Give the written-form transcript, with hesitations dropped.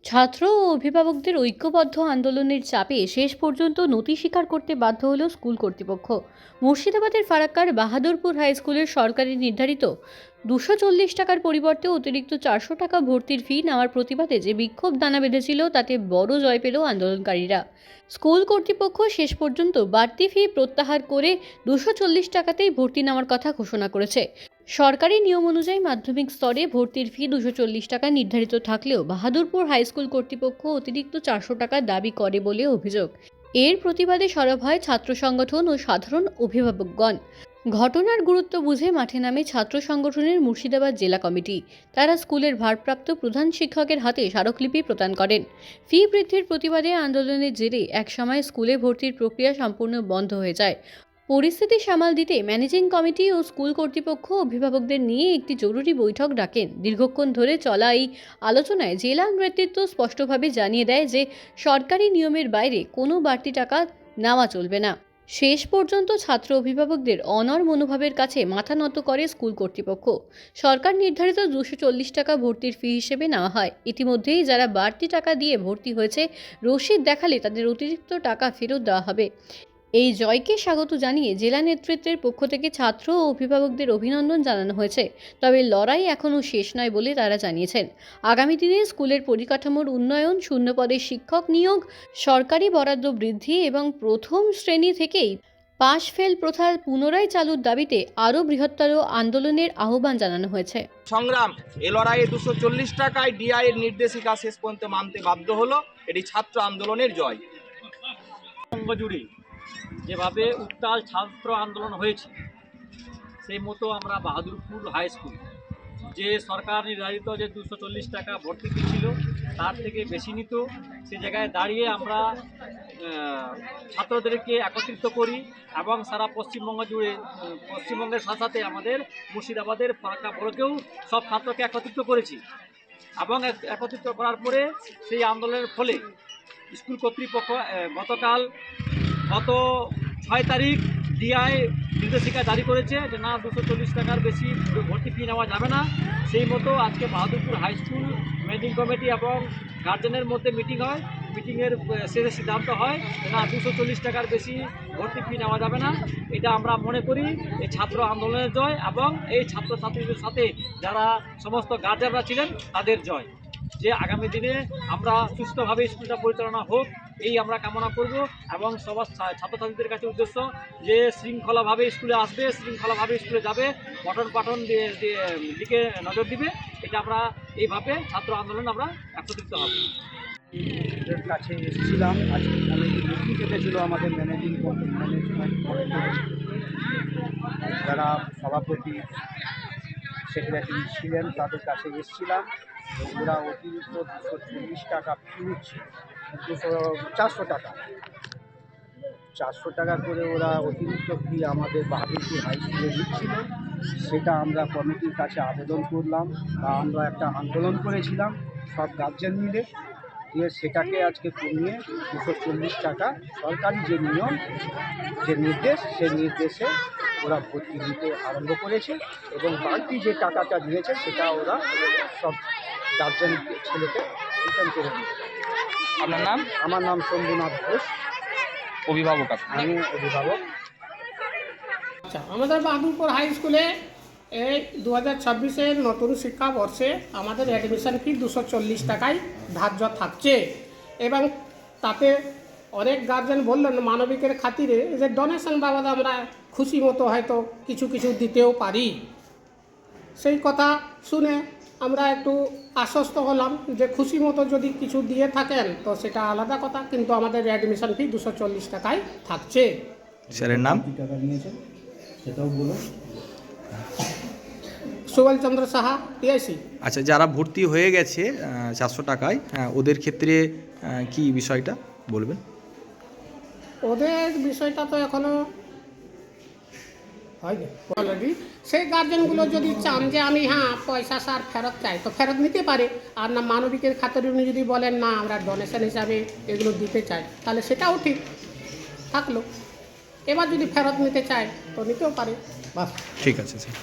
ছাত্র ও অভিভাবকদের ঐক্যবদ্ধ আন্দোলনের চাপে শেষ পর্যন্ত নথি স্বীকার করতে বাধ্য হল স্কুল কর্তৃপক্ষ। মুর্শিদাবাদের ফারাক্কার বাহাদুরপুর হাই স্কুলের সরকারি নির্ধারিত 240 টাকার পরিবর্তে অতিরিক্ত 400 টাকা ভর্তির ফি নেওয়ার প্রতিবাদে যে বিক্ষোভ দানা বেঁধেছিল তাতে বড় জয় পেল আন্দোলনকারীরা। স্কুল কর্তৃপক্ষ শেষ পর্যন্ত বাড়তি ফি প্রত্যাহার করে 240 টাকাতেই ভর্তি নেওয়ার কথা ঘোষণা করেছে। সরকারি নিয়ম অনুযায়ী মাধ্যমিক স্তরে ভর্তির ফি 240 টাকা নির্ধারিত থাকলেও বাহাদুরপুর হাইস্কুল কর্তৃপক্ষ অতিরিক্ত 400 টাকা দাবি করে বলে অভিযোগ। এর প্রতিবাদে সরব হয় ছাত্র সংগঠন ও সাধারণ অভিভাবকগণ। ঘটনার গুরুত্ব বুঝে মাঠে নামে ছাত্র সংগঠনের মুর্শিদাবাদ জেলা কমিটি। তারা স্কুলের ভারপ্রাপ্ত প্রধান শিক্ষকের হাতে স্মারকলিপি প্রদান করেন। ফি বৃদ্ধির প্রতিবাদে আন্দোলনের জেরে একসময় স্কুলে ভর্তির প্রক্রিয়া সম্পূর্ণ বন্ধ হয়ে যায়। পরিস্থিতি সামাল দিতে ম্যানেজিং কমিটি ও স্কুল কর্তৃপক্ষ অভিভাবকদের নিয়ে একটি জরুরি বৈঠক ডাকেন। দীর্ঘক্ষণ ধরে চলা এই আলোচনায় জেলা নেতৃত্ব স্পষ্টভাবে জানিয়ে দেয় যে সরকারি নিয়মের বাইরে কোনো বাড়তি টাকা নেওয়া চলবে না। শেষ পর্যন্ত ছাত্র অভিভাবকদের অনড় মনোভাবের কাছে মাথা নত করে স্কুল কর্তৃপক্ষ। সরকার নির্ধারিত 240 টাকা ভর্তির ফি হিসেবে নেওয়া হয়। ইতিমধ্যেই যারা বাড়তি টাকা দিয়ে ভর্তি হয়েছে রসিদ দেখালে তাদের অতিরিক্ত টাকা ফেরত দেওয়া হবে। এই জয়কে স্বাগত জানিয়ে জেলা নেতৃত্বের পক্ষ থেকে ছাত্র ও অভিভাবকদের অভিনন্দন জানানো হয়েছে। তবে লড়াই এখনও শেষ নয় বলে তারা জানিয়েছেন। আগামী দিনে স্কুলের পরিকাঠামোর উন্নয়ন, শূন্যপদে শিক্ষক নিয়োগ, সরকারি বরাদ্দ বৃদ্ধি এবং প্রথম শ্রেণী থেকেই পাশ ফেল প্রথা পুনরায় চালুর দাবিতে আরও বৃহত্তর আন্দোলনের আহ্বান জানানো হয়েছে। সংগ্রাম এ লড়াইয়ে 240 টাকায় ডিআই এর নির্দেশিকা শেষ পর্যন্ত মানতে বাধ্য হলো। এটি ছাত্র আন্দোলনের জয়। জুড়ে যেভাবে উত্তাল ছাত্র আন্দোলন হয়েছে সেই মতো আমরা বাহাদুরপুর হাই স্কুল যে সরকার নির্ধারিত যে 240 টাকা ভর্তি ছিল তার থেকে বেশি নিত, সে জায়গায় দাঁড়িয়ে আমরা ছাত্রদেরকে একত্রিত করি এবং সারা পশ্চিমবঙ্গ জুড়ে পশ্চিমবঙ্গের সাথে সাথে আমাদের মুর্শিদাবাদের ফারাক্কা ব্লকেও সব ছাত্রকে একত্রিত করেছি এবং একত্রিত করার পরে সেই আন্দোলনের ফলে স্কুল কর্তৃপক্ষ গত 6 তারিখ ডিআই নির্দেশিকা জারি করেছে যে না 240 টাকার বেশি ভর্তি ফি নেওয়া যাবে না। সেই মতো আজকে Bahadurpur high school managing committee এবং গার্জেনের মধ্যে মিটিং হয়। মিটিংয়ের শেষে সিদ্ধান্ত হয় যে না 240 টাকার বেশি ভর্তি ফি নেওয়া যাবে না। এটা আমরা মনে করি এই ছাত্র আন্দোলনের জয় এবং এই ছাত্রছাত্রীদের সাথে যারা সমস্ত গার্জেনরা ছিলেন তাদের জয়, যে আগামী দিনে আমরা সুস্থভাবে স্কুলটা পরিচালনা হোক এই আমরা কামনা করব এবং সবার ছাত্রছাত্রীদের কাছে উদ্দেশ্য যে শৃঙ্খলাভাবে স্কুলে আসবে, শৃঙ্খলাভাবে স্কুলে যাবে, পঠন পাঠন দিকে নজর দিবে। এটা আমরা এইভাবে ছাত্র আন্দোলন আমরা একত্রিত হব। এর কাছে এসেছিলাম আজকে কমিটি মিটিং কেটেছিল আমাদের ম্যানেজমেন্ট যারা সভাপতি সেক্রেটারি ছিলেন তাদের কাছে এসেছিলাম। ওরা অতিরিক্ত 240 টাকা ফি নিচ্ছে, 400 টাকা করে ওরা অতিরিক্ত ফি আমাদের বাহাদুরপুর হাই স্কুলে দিচ্ছিল। সেটা আমরা কমিটির কাছে আবেদন করলাম বা আমরা একটা আন্দোলন করেছিলাম সব গার্জেন মিলে, দিয়ে সেটাকে আজকে কমিয়ে 240 টাকা সরকারি যে নিয়ম যে নির্দেশ সেই নির্দেশে ওরা ভর্তি দিতে আরম্ভ করেছে এবং বাড়তি যে টাকাটা দিয়েছে সেটা ওরা সব গার্জেন ছেলেকে রিটার্ন করে দিয়েছে। আপনার নাম? আমার নাম শম্ভুনাথ ঘোষ, অভিভাবক। আমি অভিভাবক। আচ্ছা, আমাদের বাহাদুরপুর হাই স্কুলে এই 2026-এর নতুন শিক্ষাবর্ষে আমাদের অ্যাডমিশন ফি 240 টাকায় ধার্য থাকছে এবং তাতে অনেক গার্জেন বললেন মানবিকের খাতিরে যে ডোনেশন বাবদ আমরা খুশি মতো হয়তো কিছু দিতেও পারি। সেই কথা শুনে আমরা একটু আশ্বস্ত হলাম যে খুশি মতো যদি কিছু দিয়ে থাকেন তো সেটা আলাদা কথা, কিন্তু আমাদের অ্যাডমিশন ফি 240 টাকায় থাকছে। স্যারের নাম? টাকা নিয়েছেন সেটাও বলুন। সুবলচন্দ্র সাহা, টিআইসি। আচ্ছা, যারা ভর্তি হয়ে গেছে 400 টাকায়, ওদের ক্ষেত্রে কি বিষয়টা বলবেন? ওদের বিষয়টা তো এখনও হয়নি অলরেডি। সেই গার্জেনগুলো যদি চান যে আমি পয়সা সার ফেরত চাই তো ফেরত নিতে পারে, আর না মানবিকের খাতিরে উনি যদি বলেন না আমরা ডোনেশন হিসাবে এগুলো দিতে চাই তাহলে সেটাও ঠিক থাকলো। এবার যদি ফেরত নিতে চায় তো নিতেও পারে। বাস, ঠিক আছে স্যার।